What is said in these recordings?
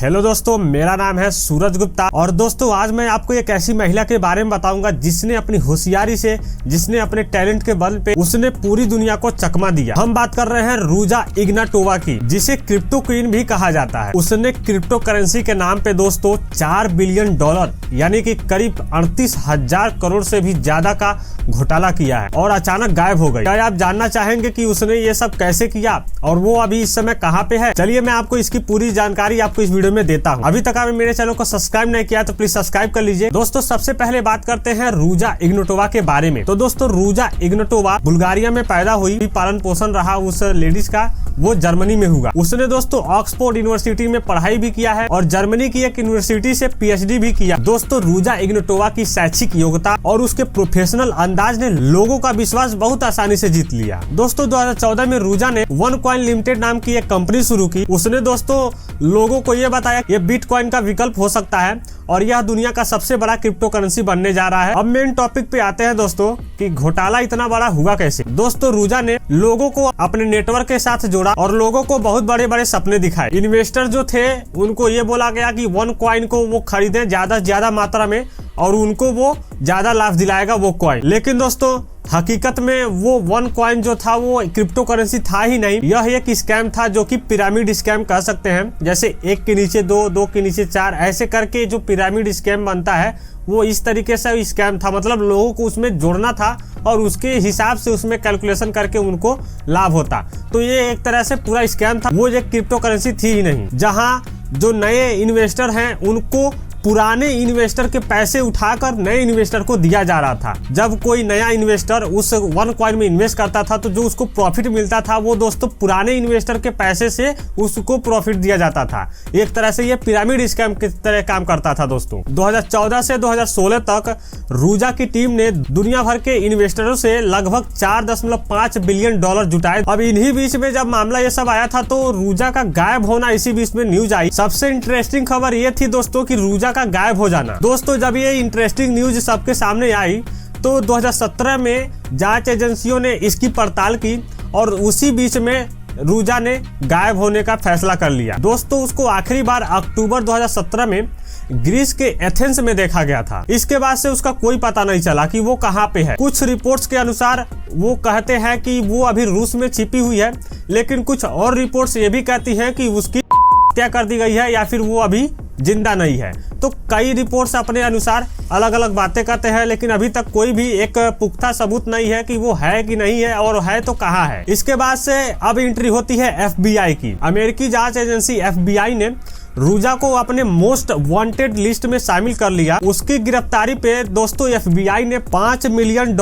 Hello दोस्तों, मेरा नाम है सूरज गुप्ता और दोस्तों आज मैं आपको एक ऐसी महिला के बारे में बताऊंगा जिसने अपनी होशियारी से, जिसने अपने टैलेंट के बल पे उसने पूरी दुनिया को चकमा दिया। हम बात कर रहे हैं रूजा इग्नाटोवा की, जिसे क्रिप्टो क्वीन भी कहा जाता है। उसने क्रिप्टो करेंसी के नाम पे दोस्तों $4 बिलियन यानी कि करीब 38,000 करोड़ से भी ज्यादा का घोटाला किया है और अचानक गायब हो गई। क्या आप जानना चाहेंगे कि उसने ये सब कैसे किया और वो अभी इस समय कहाँ पे है? चलिए मैं आपको इसकी पूरी जानकारी आपको इस वीडियो में देता हूँ। अभी तक आपने मेरे चैनल को सब्सक्राइब नहीं किया तो प्लीज सब्सक्राइब कर लीजिए। दोस्तों सबसे पहले बात करते हैं रूजा इग्नाटोवा के बारे में। तो दोस्तों रूजा इग्नाटोवा बुल्गारिया में पैदा हुई, पालन पोषण रहा उस लेडीज का वो जर्मनी में हुआ। उसने दोस्तों ऑक्सफोर्ड यूनिवर्सिटी में पढ़ाई भी किया है और जर्मनी की एक यूनिवर्सिटी से PhD भी किया। दोस्तों रूजा इग्नाटोवा की शैक्षिक योग्यता और उसके प्रोफेशनल अंदाज ने लोगों का विश्वास बहुत आसानी से जीत लिया। दोस्तों 2014 में रूजा ने OneCoin लिमिटेड नाम की एक कंपनी शुरू की। उसने दोस्तों लोगों को ये बताया ये बिटकॉइन का विकल्प हो सकता है और यह दुनिया का सबसे बड़ा क्रिप्टो करेंसी बनने जा रहा है। अब मेन टॉपिक पे आते हैं दोस्तों कि घोटाला इतना बड़ा हुआ कैसे। दोस्तों रूजा ने लोगों को अपने नेटवर्क के साथ जोड़ा और लोगों को बहुत बड़े बड़े सपने दिखाए। इन्वेस्टर जो थे उनको ये बोला गया कि OneCoin को वो खरीदें ज्यादा से ज्यादा मात्रा में और उनको वो ज्यादा लाभ दिलाएगा वो कॉइन। लेकिन दोस्तों हकीकत में वो OneCoin जो था वो क्रिप्टो करेंसी था ही नहीं। यह एक स्कैम था जो कि पिरामिड स्कैम कह सकते हैं। जैसे 1 के नीचे 2, 2 के नीचे 4 ऐसे करके जो पिरामिड स्कैम बनता है वो इस तरीके से स्कैम था। मतलब लोगों को उसमें जोड़ना था और उसके हिसाब से उसमें कैलकुलेशन करके उनको लाभ होता। तो ये एक तरह से पूरा स्कैम था। वो एक क्रिप्टो करेंसी थी ही नहीं, जहाँ जो नए इन्वेस्टर हैं उनको पुराने इन्वेस्टर के पैसे उठाकर नए इन्वेस्टर को दिया जा रहा था। जब कोई नया इन्वेस्टर उस OneCoin में इन्वेस्ट करता था तो जो उसको प्रॉफिट मिलता था वो दोस्तों पुराने इन्वेस्टर के पैसे से उसको प्रॉफिट दिया जाता था। एक तरह से ये पिरामिड स्कैम की तरह काम करता था। दोस्तों 2014 से 2016 तक रूजा की टीम ने दुनिया भर के इन्वेस्टरों से लगभग $4.5 बिलियन जुटाए। अब इन्हीं बीच में जब मामला ये सब आया था तो रूजा का गायब होना इसी बीच में न्यूज आई। सबसे इंटरेस्टिंग खबर ये थी दोस्तों कि रूजा का गायब हो जाना। दोस्तों जब ये इंटरेस्टिंग न्यूज सबके सामने आई तो 2017 में जांच एजेंसियों ने इसकी पड़ताल की और उसी बीच में रूजा ने गायब होने का फैसला कर लिया। दोस्तों उसको आखिरी बार अक्टूबर 2017 में ग्रीस के एथेंस में देखा गया था। इसके बाद से उसका कोई पता नहीं चला कि वो कहाँ पे है। कुछ रिपोर्ट्स के अनुसार वो कहते हैं कि वो अभी रूस में छिपी हुई है, लेकिन कुछ और रिपोर्ट्स ये भी कहती हैं कि उसकी हत्या कर दी गई है या फिर वो अभी जिंदा नहीं है। तो कई रिपोर्ट्स अपने अनुसार अलग अलग बातें कहते हैं, लेकिन अभी तक कोई भी एक पुख्ता सबूत नहीं है कि वो है कि नहीं है और है तो कहाँ है। इसके बाद से अब एंट्री होती है FBI की। अमेरिकी जांच एजेंसी FBI ने रूजा को अपने मोस्ट वांटेड लिस्ट में शामिल कर लिया। उसकी गिरफ्तारी पे दोस्तों FBI ने $5 मिलियन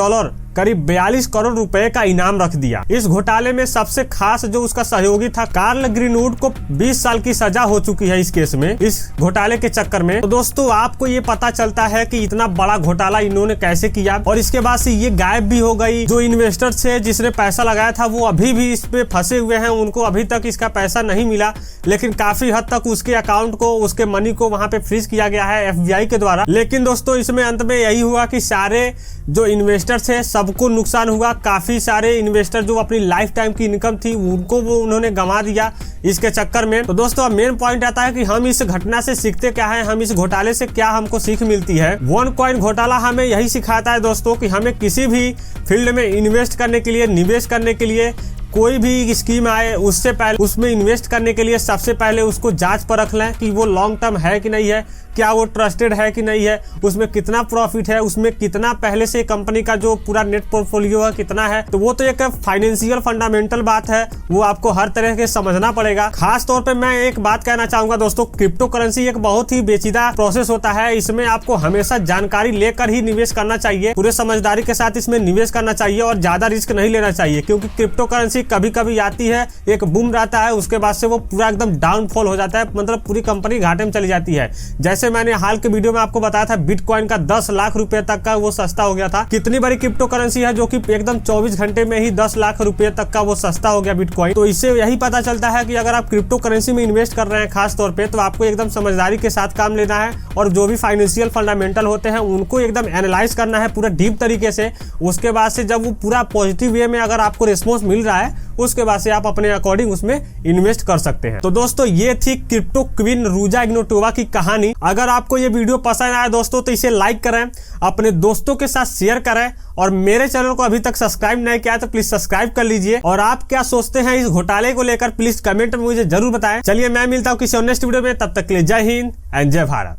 करीब 42 करोड़ रुपए का इनाम रख दिया। इस घोटाले में सबसे खास जो उसका सहयोगी था कार्ल ग्रीनवुड को 20 साल की सजा हो चुकी है इस केस में, इस घोटाले के चक्कर में। तो दोस्तों आपको ये पता चलता है कि इतना बड़ा घोटाला इन्होंने कैसे किया और इसके बाद से ये गायब भी हो गई। जो इन्वेस्टर थे जिसने पैसा लगाया था वो अभी भी इस पे फंसे हुए हैं, उनको अभी तक इसका पैसा नहीं मिला, लेकिन काफी हद तक उसके अकाउंट को, उसके मनी को वहां पे फ्रीज किया गया है FBI के द्वारा। लेकिन दोस्तों इसमें अंत में यही हुआ कि सारे जो इन्वेस्टर थे सबको नुकसान हुआ। काफी सारे इन्वेस्टर जो अपनी लाइफ टाइम की इनकम थी उनको वो उन्होंने गंवा दिया इसके चक्कर में। तो दोस्तों अब मेन पॉइंट आता है कि हम इस घटना से सीखते क्या है, हम इस घोटाले से क्या हमको सीख मिलती है। OneCoin घोटाला हमें यही सिखाता है दोस्तों कि हमें किसी भी फील्ड में इन्वेस्ट करने के लिए, निवेश करने के लिए, कोई भी स्कीम आए उससे पहले उसमें इन्वेस्ट करने के लिए सबसे पहले उसको जांच परख लें कि वो लॉन्ग टर्म है कि नहीं है, क्या वो ट्रस्टेड है कि नहीं है, उसमें कितना प्रॉफिट है, उसमें कितना पहले से कंपनी का जो पूरा नेट पोर्टफोलियो है कितना है। तो वो तो एक फाइनेंशियल फंडामेंटल बात है, वो आपको हर तरह के समझना पड़ेगा। खास तौर पे मैं एक बात कहना चाहूंगा दोस्तों, क्रिप्टो करेंसी एक बहुत ही पेचीदा प्रोसेस होता है। इसमें आपको हमेशा जानकारी लेकर ही निवेश करना चाहिए, पूरे समझदारी के साथ इसमें निवेश करना चाहिए और ज्यादा रिस्क नहीं लेना चाहिए, क्योंकि क्रिप्टो करेंसी कभी कभी आती है, एक बूम रहता है, उसके बाद से वो पूरा एकदम डाउनफॉल हो जाता है, मतलब पूरी कंपनी घाटे में चली जाती है। जैसे मैंने हाल के वीडियो में आपको बताया था बिटकॉइन का 10 लाख रुपए तक का वो सस्ता हो गया था। कितनी बड़ी क्रिप्टो करेंसी है जो कि एकदम 24 घंटे में ही 10 लाख रुपए तक का वो सस्ता हो गया बिटकॉइन। तो इससे यही पता चलता है कि अगर आप क्रिप्टो करेंसी में इन्वेस्ट कर रहे हैं खास तौर पे, तो आपको एकदम समझदारी के साथ काम लेना है और जो भी फाइनेंशियल फंडामेंटल होते हैं उनको एकदम एनालाइज करना है पूरा डीप तरीके से। उसके बाद से जब वो पूरा पॉजिटिव वे में अगर आपको रिस्पॉन्स मिल रहा है है, उसके बाद से आप अपने अकॉर्डिंग उसमें इन्वेस्ट कर सकते हैं। तो दोस्तों ये थी क्रिप्टो क्वीन रूजा इग्नोटोवा की कहानी। अगर आपको ये वीडियो पसंद आया दोस्तों तो इसे लाइक करें, अपने दोस्तों के साथ शेयर करें, और मेरे चैनल को अभी तक सब्सक्राइब नहीं किया है तो प्लीज सब्सक्राइब कर लीजिए। और आप क्या सोचते हैं इस घोटाले को लेकर प्लीज कमेंट में मुझे जरूर बताएं। चलिए मैं मिलता हूं किसी और नेक्स्ट वीडियो में, तब तक के लिए जय हिंद एंड जय भारत।